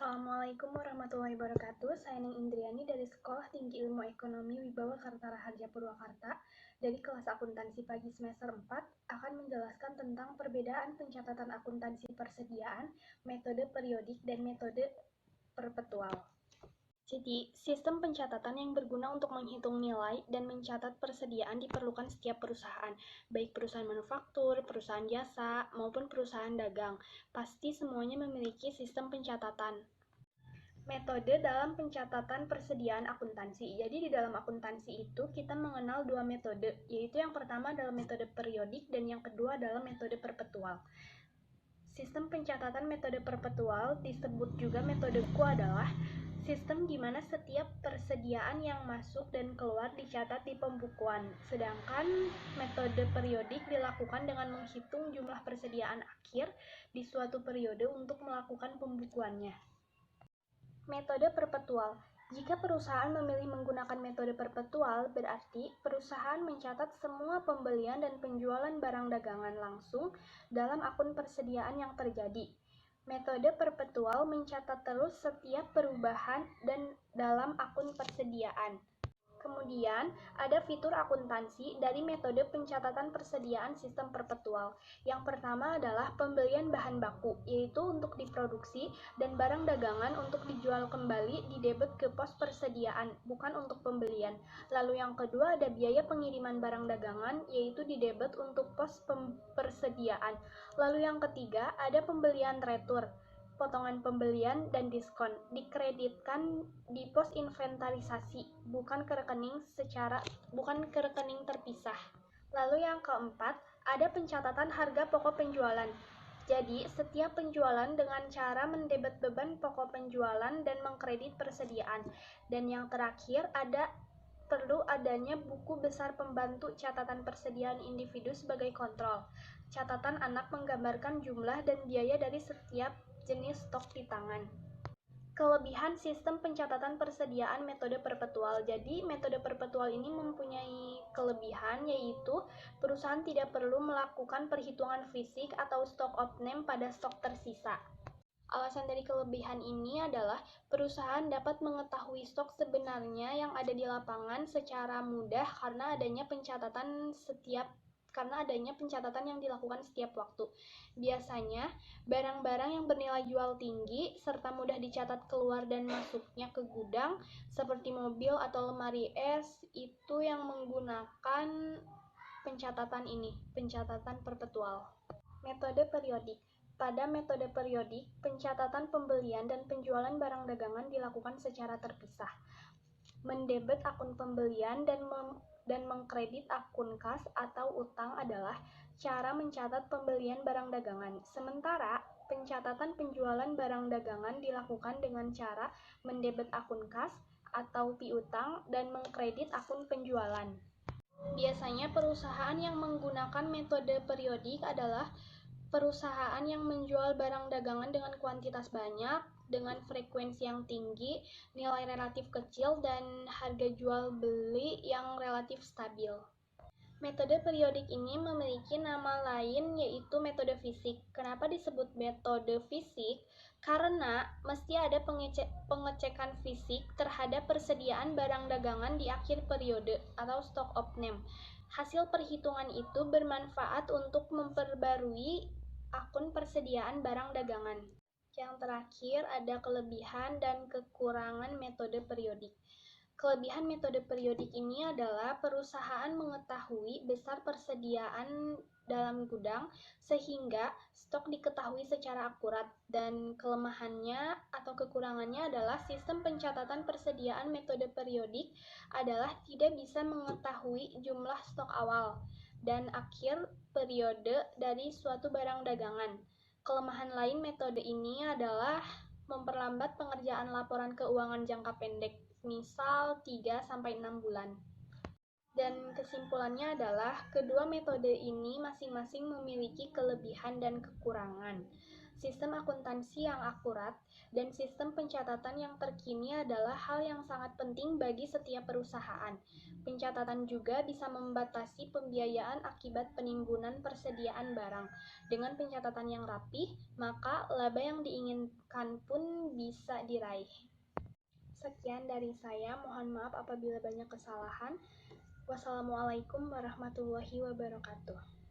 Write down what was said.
Assalamualaikum warahmatullahi wabarakatuh. Saya Ning Indriani dari Sekolah Tinggi Ilmu Ekonomi Wibawa Karta Raharja Purwakarta dari kelas akuntansi pagi semester 4 akan menjelaskan tentang perbedaan pencatatan akuntansi persediaan, metode periodik, dan metode perpetual. Jadi, sistem pencatatan yang berguna untuk menghitung nilai dan mencatat persediaan diperlukan setiap perusahaan, baik perusahaan manufaktur, perusahaan jasa, maupun perusahaan dagang. Pasti semuanya memiliki sistem pencatatan. Metode dalam pencatatan persediaan akuntansi. Jadi di dalam akuntansi itu kita mengenal dua metode, yaitu yang pertama adalah metode periodik dan yang kedua adalah metode perpetual. Sistem pencatatan metode perpetual disebut juga metode buku adalah sistem di mana setiap persediaan yang masuk dan keluar dicatat di pembukuan. Sedangkan metode periodik dilakukan dengan menghitung jumlah persediaan akhir di suatu periode untuk melakukan pembukuannya. Metode perpetual. Jika perusahaan memilih menggunakan metode perpetual, berarti perusahaan mencatat semua pembelian dan penjualan barang dagangan langsung dalam akun persediaan yang terjadi. Metode perpetual mencatat terus setiap perubahan dan dalam akun persediaan. Kemudian, ada fitur akuntansi dari metode pencatatan persediaan sistem perpetual. Yang pertama adalah pembelian bahan baku, yaitu untuk diproduksi, dan barang dagangan untuk dijual kembali didebet ke pos persediaan, bukan untuk pembelian. Lalu yang kedua ada biaya pengiriman barang dagangan, yaitu didebet untuk pos persediaan. Lalu yang ketiga ada pembelian retur, potongan pembelian dan diskon dikreditkan di pos inventarisasi, bukan ke rekening terpisah. Lalu yang keempat, ada pencatatan harga pokok penjualan. Jadi, setiap penjualan dengan cara mendebet beban pokok penjualan dan mengkredit persediaan. Dan yang terakhir, perlu adanya buku besar pembantu catatan persediaan individu sebagai kontrol. Catatan anak menggambarkan jumlah dan biaya dari setiap jenis stok di tangan. Kelebihan sistem pencatatan persediaan metode perpetual. Jadi, metode perpetual ini mempunyai kelebihan, yaitu perusahaan tidak perlu melakukan perhitungan fisik atau stock of name pada stok tersisa. Alasan dari kelebihan ini adalah perusahaan dapat mengetahui stok sebenarnya yang ada di lapangan secara mudah karena adanya pencatatan yang dilakukan setiap waktu. Biasanya, barang-barang yang bernilai jual tinggi serta mudah dicatat keluar dan masuknya ke gudang, seperti mobil atau lemari es, itu yang menggunakan pencatatan perpetual. Metode periodik. Pada metode periodik, pencatatan pembelian dan penjualan barang dagangan dilakukan secara terpisah. Mendebet akun pembelian dan mengkredit akun kas atau utang adalah cara mencatat pembelian barang dagangan. Sementara, pencatatan penjualan barang dagangan dilakukan dengan cara mendebet akun kas atau piutang dan mengkredit akun penjualan. Biasanya perusahaan yang menggunakan metode periodik adalah perusahaan yang menjual barang dagangan dengan kuantitas banyak, dengan frekuensi yang tinggi, nilai relatif kecil, dan harga jual beli yang relatif stabil. Metode periodik ini memiliki nama lain, yaitu metode fisik. Kenapa disebut metode fisik? Karena mesti ada pengecekan fisik terhadap persediaan barang dagangan di akhir periode atau stock of name. Hasil perhitungan itu bermanfaat untuk memperbarui akun persediaan barang dagangan. Yang terakhir ada kelebihan dan kekurangan metode periodik. Kelebihan metode periodik ini adalah perusahaan mengetahui besar persediaan dalam gudang sehingga stok diketahui secara akurat, dan kelemahannya atau kekurangannya adalah sistem pencatatan persediaan metode periodik adalah tidak bisa mengetahui jumlah stok awal dan akhir periode dari suatu barang dagangan. Kelemahan lain metode ini adalah memperlambat pengerjaan laporan keuangan jangka pendek, misal 3-6 bulan. Dan kesimpulannya adalah kedua metode ini masing-masing memiliki kelebihan dan kekurangan. Sistem akuntansi yang akurat dan sistem pencatatan yang terkini adalah hal yang sangat penting bagi setiap perusahaan. Pencatatan juga bisa membatasi pembiayaan akibat penimbunan persediaan barang. Dengan pencatatan yang rapih, maka laba yang diinginkan pun bisa diraih. Sekian dari saya, mohon maaf apabila banyak kesalahan. Wassalamualaikum warahmatullahi wabarakatuh.